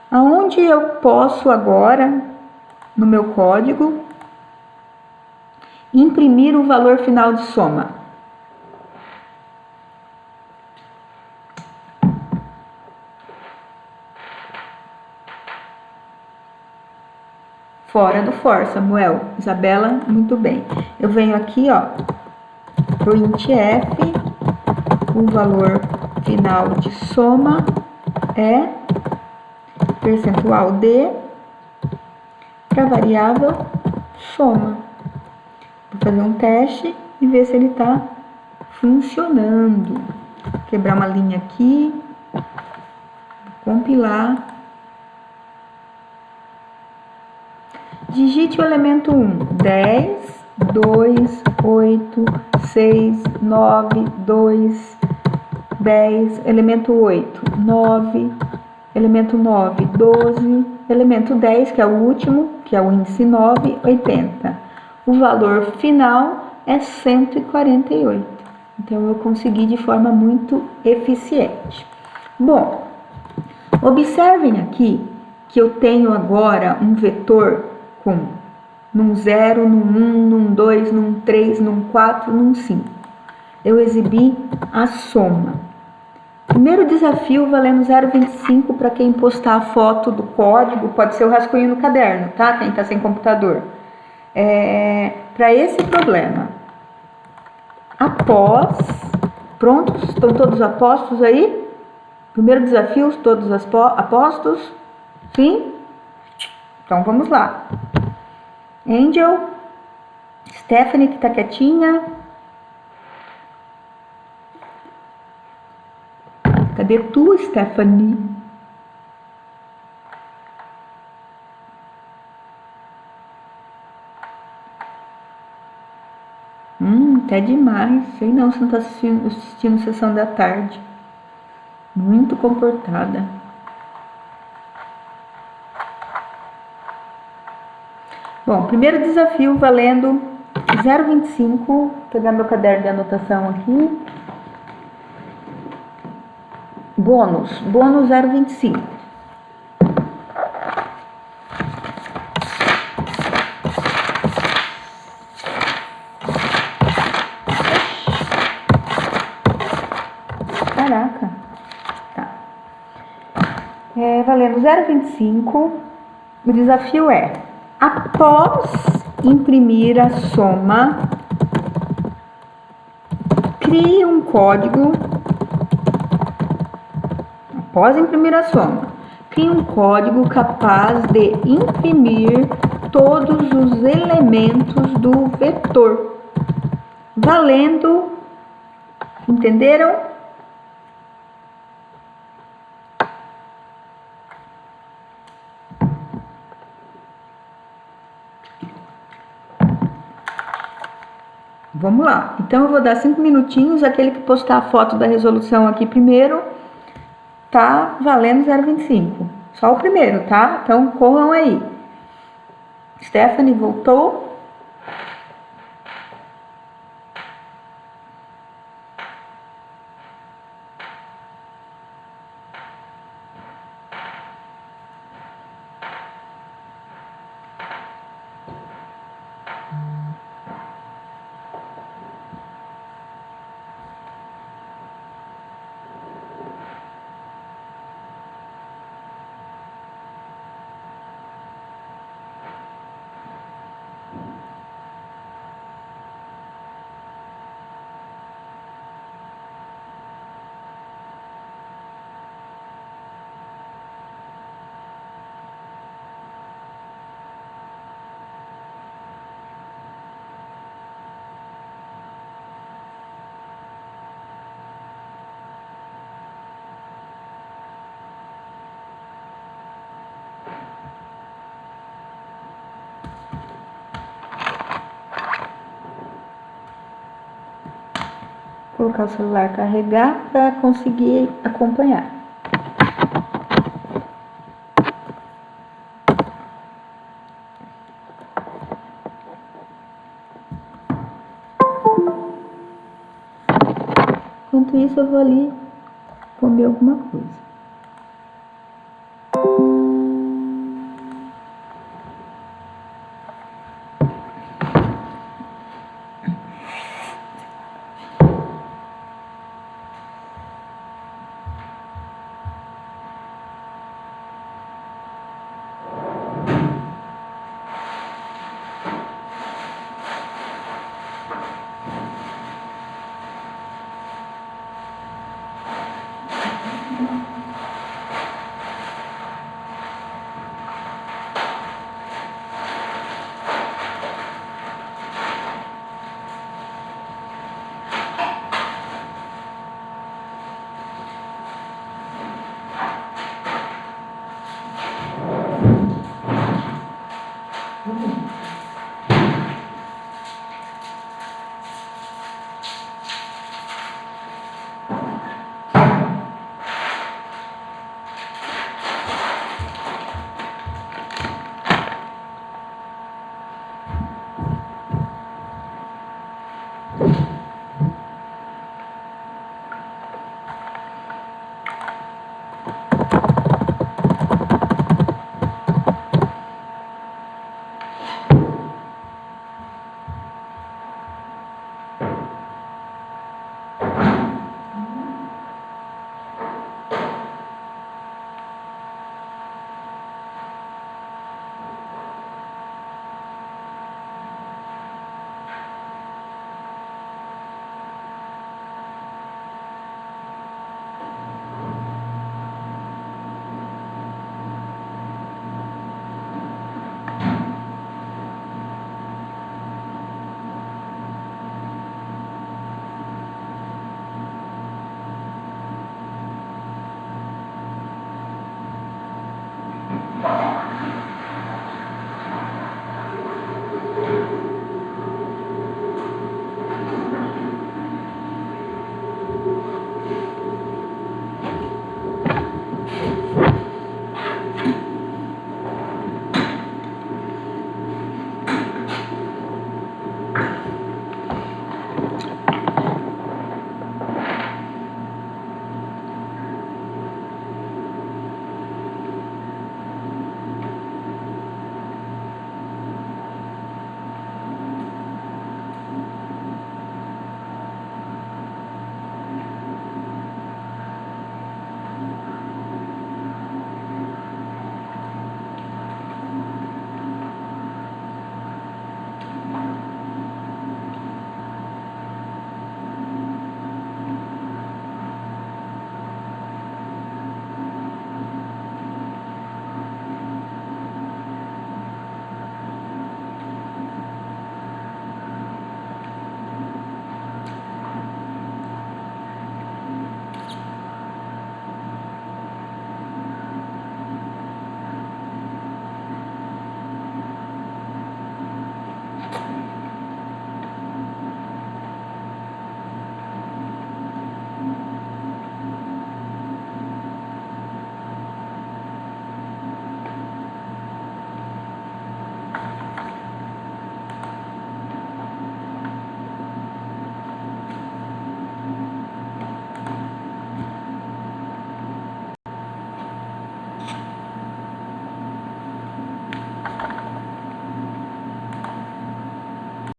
aonde eu posso agora, no meu código, imprimir o valor final de soma? Fora do for, Samuel. Isabela, muito bem. Eu venho aqui, ó, printf, o valor final de soma é percentual de para a variável soma. Vou fazer um teste e ver se ele está funcionando. Vou quebrar uma linha aqui, compilar. Digite o elemento 1, 10, 2, 8, 6, 9, 2, 10, elemento 8, 9, elemento 9, 12, elemento 10, que é o último, que é o índice 9, 80. O valor final é 148. Então, eu consegui de forma muito eficiente. Bom, observem aqui que eu tenho agora um vetor com num 0, num 1, num 2, num 3, num 4, num 5. Eu exibi a soma. Primeiro desafio valendo 0,25 para quem postar a foto do código, pode ser o rascunho no caderno, tá? Quem está sem computador. Para esse problema. Prontos? Estão todos apostos aí? Primeiro desafio, todos apostos? Sim? Então vamos lá. Angel, Stephanie que tá quietinha. Cadê tu, Stephanie? Até demais. Sei não se não tá assistindo Sessão da Tarde. Muito comportada. Bom, primeiro desafio valendo 0,25. Vou pegar meu caderno de anotação aqui. Bônus 0,25. Caraca. Tá. Valendo 0,25. O desafio é: após imprimir a soma, crie um código. Após imprimir a soma, crie um código capaz de imprimir todos os elementos do vetor, valendo, entenderam? Vamos lá. Então eu vou dar 5 minutinhos. Aquele que postar a foto da resolução aqui primeiro, tá valendo 0,25. Só o primeiro, tá? Então corram aí. Stephanie voltou. Colocar o celular carregar para conseguir acompanhar. Enquanto isso, eu vou ali comer alguma coisa.